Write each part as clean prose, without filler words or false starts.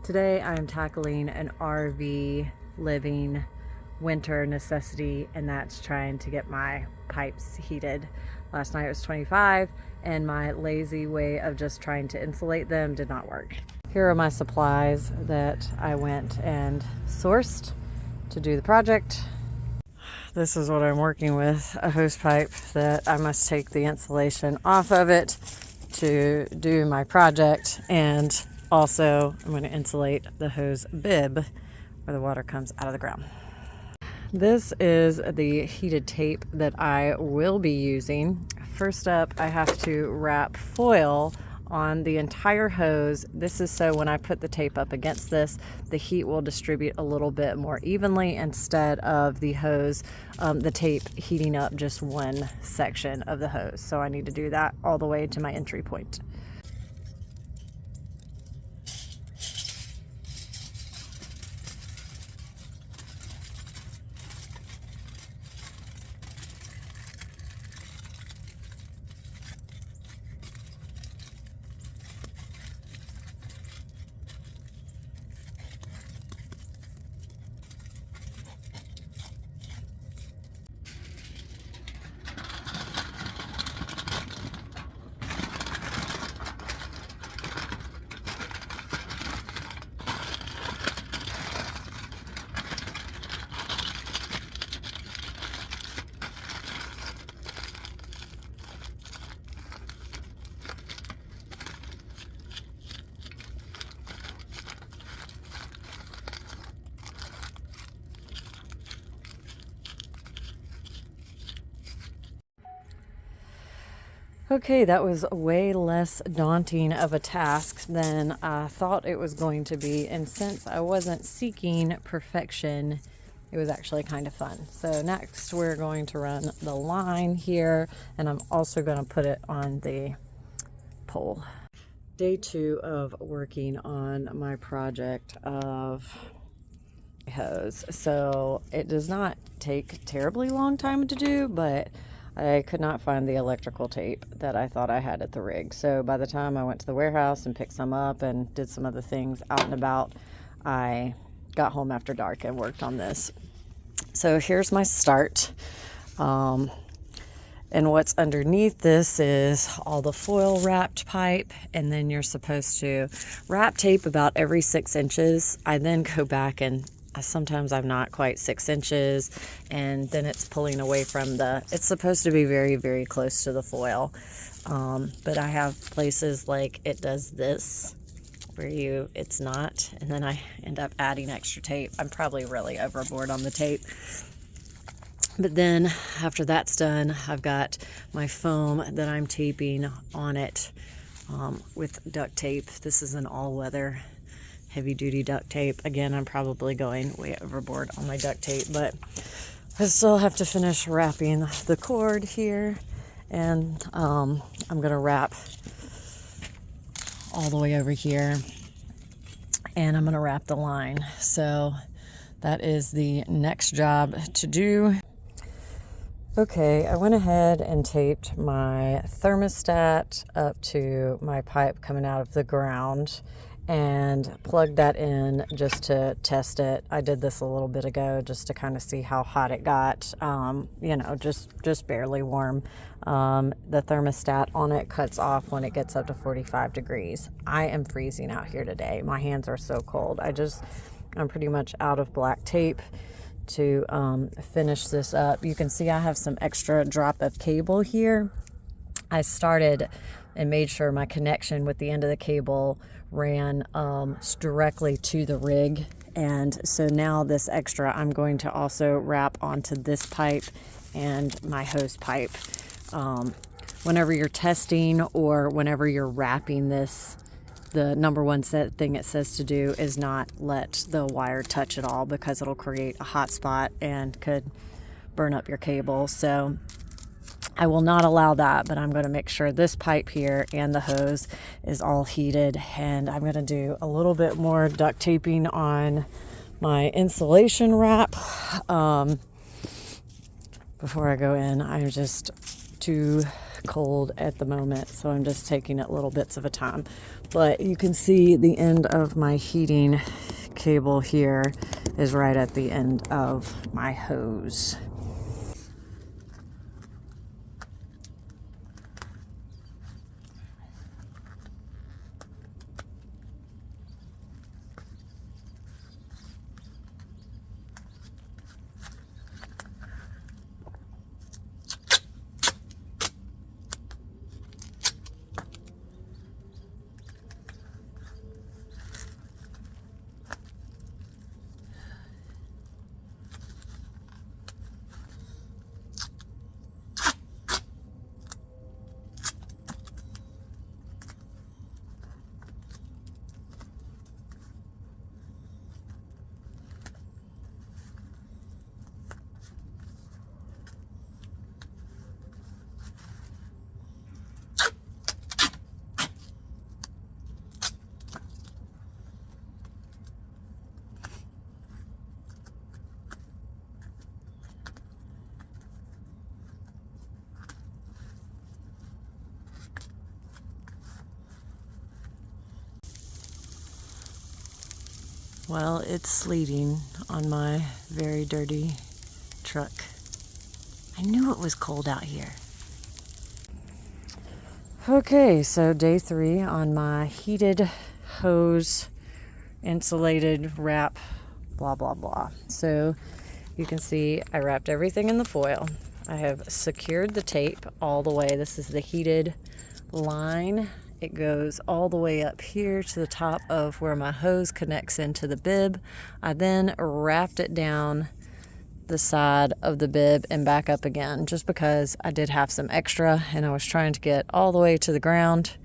Today I'm tackling an RV living winter necessity, and that's trying to get my pipes heated. Last night it was 25 and my lazy way of just trying to insulate them did not work. Here are my supplies that I went and sourced to do the project. This is what I'm working with, a hose pipe that I must take the insulation off of it to do my project, and also I'm going to insulate the hose bib where the water comes out of the ground. This is the heated tape that I will be using. First up, I have to wrap foil on the entire hose. This is so when I put the tape up against this, the heat will distribute a little bit more evenly instead of the hose, the tape heating up just one section of the hose. So I need to do that all the way to my entry point. Okay, that was way less daunting of a task than I thought it was going to be, and since I wasn't seeking perfection, it was actually kind of fun. So next we're going to run the line here, and I'm also going to put it on the pole. Day 2 of working on my project of hose. So it does not take terribly long time to do, but I could not find the electrical tape that I thought I had at the rig. So by the time I went to the warehouse and picked some up and did some other things out and about, I got home after dark and worked on this. So here's my start. And what's underneath this is all the foil wrapped pipe, and then you're supposed to wrap tape about every 6 inches. I then go back and sometimes I'm not quite 6 inches, and then it's pulling away from it's supposed to be very, very close to the foil. But I have places like it does this where it's not, and then I end up adding extra tape. I'm probably really overboard on the tape. But then after that's done, I've got my foam that I'm taping on it with duct tape. This is an all-weather heavy-duty duct tape. Again, I'm probably going way overboard on my duct tape, but I still have to finish wrapping the cord here, and I'm going to wrap all the way over here, and I'm going to wrap the line. So that is the next job to do. Okay, I went ahead and taped my thermostat up to my pipe coming out of the ground and plugged that in just to test it. I did this a little bit ago just to kind of see how hot it got. Just barely warm. The thermostat on it cuts off when it gets up to 45 degrees. I am freezing out here today. My hands are so cold. I'm pretty much out of black tape to finish this up. You can see I have some extra drop of cable here. I started and made sure my connection with the end of the cable ran directly to the rig, and so now this extra I'm going to also wrap onto this pipe and my hose pipe. Whenever you're testing or whenever you're wrapping this, the number one thing it says to do is not let the wire touch at all, because it'll create a hot spot and could burn up your cable. So I will not allow that, but I'm going to make sure this pipe here and the hose is all heated, and I'm going to do a little bit more duct taping on my insulation wrap. Before I go in, I'm just too cold at the moment, so I'm just taking it little bits of a time. But you can see the end of my heating cable here is right at the end of my hose. Well, it's sleeting on my very dirty truck. I knew it was cold out here. Okay, so day 3 on my heated hose, insulated wrap, blah, blah, blah. So you can see I wrapped everything in the foil. I have secured the tape all the way. This is the heated line. It goes all the way up here to the top of where my hose connects into the bib. I then wrapped it down the side of the bib and back up again, just because I did have some extra and I was trying to get all the way to the ground.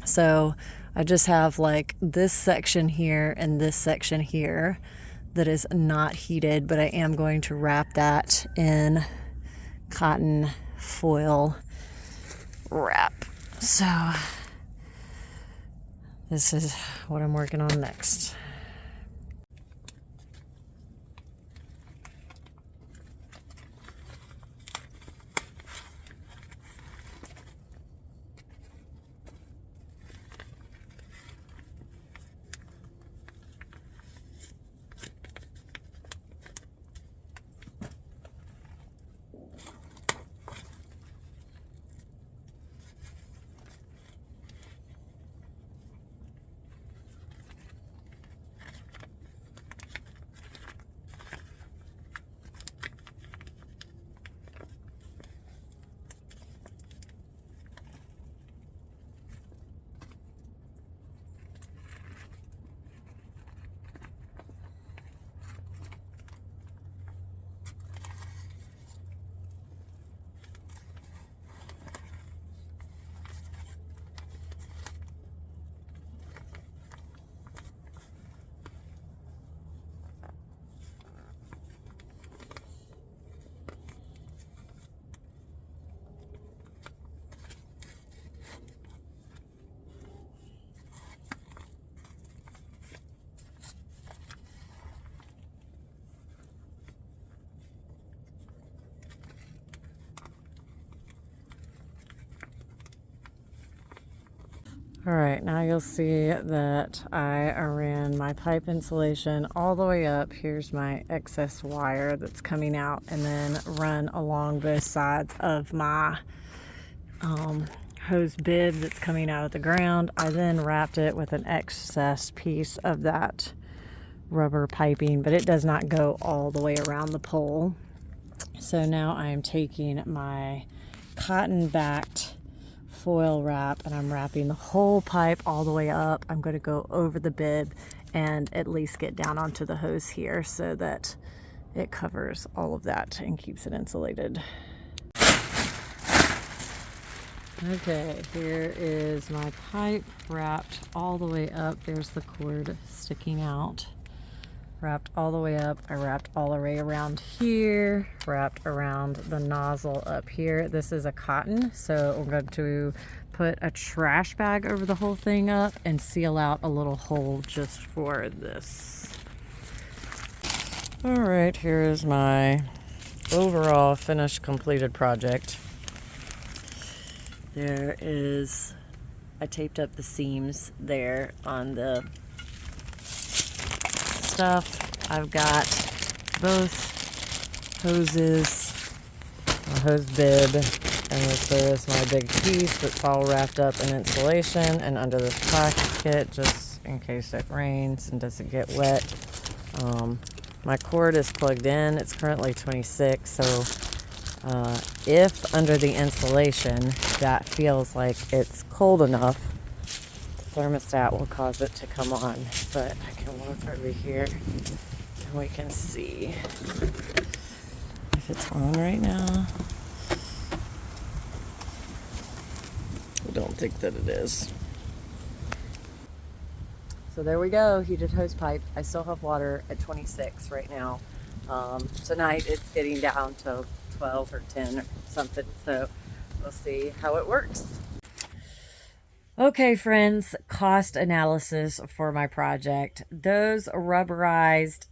So I just have like this section here and this section here that is not heated, but I am going to wrap that in cotton foil wrap. So this is what I'm working on next. All right, now you'll see that I ran my pipe insulation all the way up. Here's my excess wire that's coming out, and then run along both sides of my hose bib that's coming out of the ground. I then wrapped it with an excess piece of that rubber piping, but it does not go all the way around the pole. So now I am taking my cotton backed foil wrap and I'm wrapping the whole pipe all the way up. I'm going to go over the bib and at least get down onto the hose here so that it covers all of that and keeps it insulated. Okay, here is my pipe wrapped all the way up. There's the cord sticking out. Wrapped all the way up. I wrapped all the way around here, wrapped around the nozzle up here. This is a cotton, so we're going to put a trash bag over the whole thing up and seal out a little hole just for this. All right, here is my overall finished completed project. There is, I taped up the seams there on the stuff. I've got both hoses, a hose bib, and there is my big piece that's all wrapped up in insulation and under this pocket just in case it rains and doesn't get wet. My cord is plugged in. It's currently 26, so if under the insulation that feels like it's cold enough, the thermostat will cause it to come on. But I can walk over here and we can see if it's on right now. I don't think that it is. So there we go, heated hose pipe. I still have water at 26 right now. Tonight it's getting down to 12 or 10 or something, so we'll see how it works. Okay, friends, cost analysis for my project. Those rubberized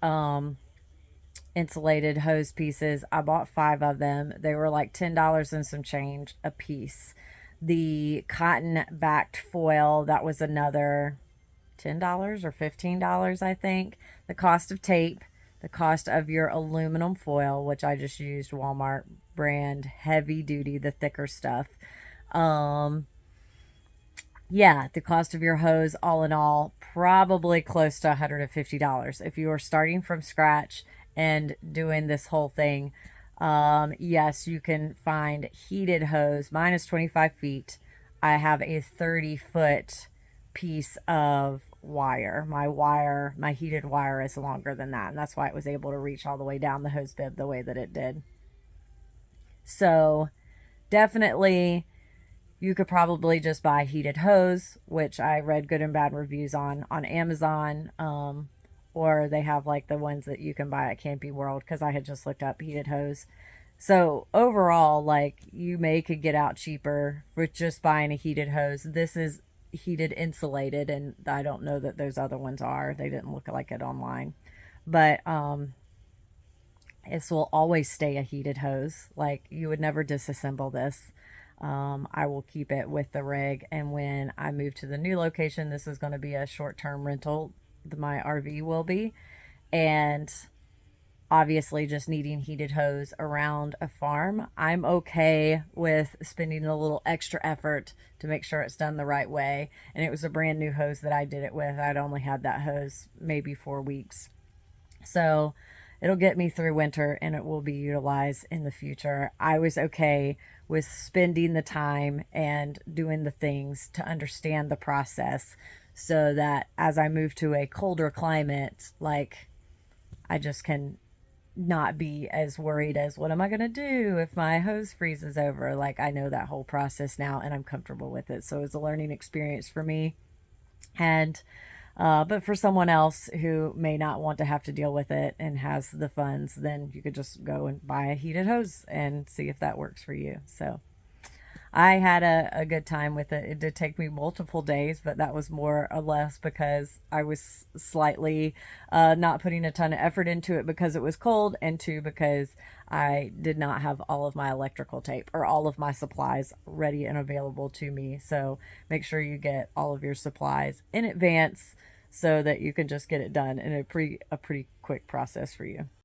insulated hose pieces, I bought 5 of them. They were like $10 and some change a piece. The cotton backed foil, that was another $10 or $15, I think. The cost of tape, the cost of your aluminum foil, which I just used Walmart brand, heavy duty, the thicker stuff. Yeah, the cost of your hose, all in all, probably close to $150 if you are starting from scratch and doing this whole thing. Yes, you can find heated hose. Mine is 25 feet. I have a 30-foot piece of wire. My heated wire is longer than that, and that's why it was able to reach all the way down the hose bib the way that it did. So definitely you could probably just buy heated hose, which I read good and bad reviews on Amazon, or they have like the ones that you can buy at Camping World, because I had just looked up heated hose. So overall, like, you could get out cheaper with just buying a heated hose. This is heated insulated, and I don't know that those other ones are. They didn't look like it online. But this will always stay a heated hose. Like, you would never disassemble this. I will keep it with the rig, and when I move to the new location, this is going to be a short-term rental. My RV will be, and obviously just needing heated hose around a farm, I'm okay with spending a little extra effort to make sure it's done the right way. And it was a brand new hose that I did it with. I'd only had that hose maybe 4 weeks, so it'll get me through winter and it will be utilized in the future. I was okay with spending the time and doing the things to understand the process, so that as I move to a colder climate, like, I just can not be as worried as, what am I going to do if my hose freezes over? Like, I know that whole process now and I'm comfortable with it. So it's a learning experience for me. And but for someone else who may not want to have to deal with it and has the funds, then you could just go and buy a heated hose and see if that works for you. So I had a good time with it. It did take me multiple days, but that was more or less because I was slightly not putting a ton of effort into it because it was cold, and 2, because I did not have all of my electrical tape or all of my supplies ready and available to me. So make sure you get all of your supplies in advance so that you can just get it done in a pretty quick process for you.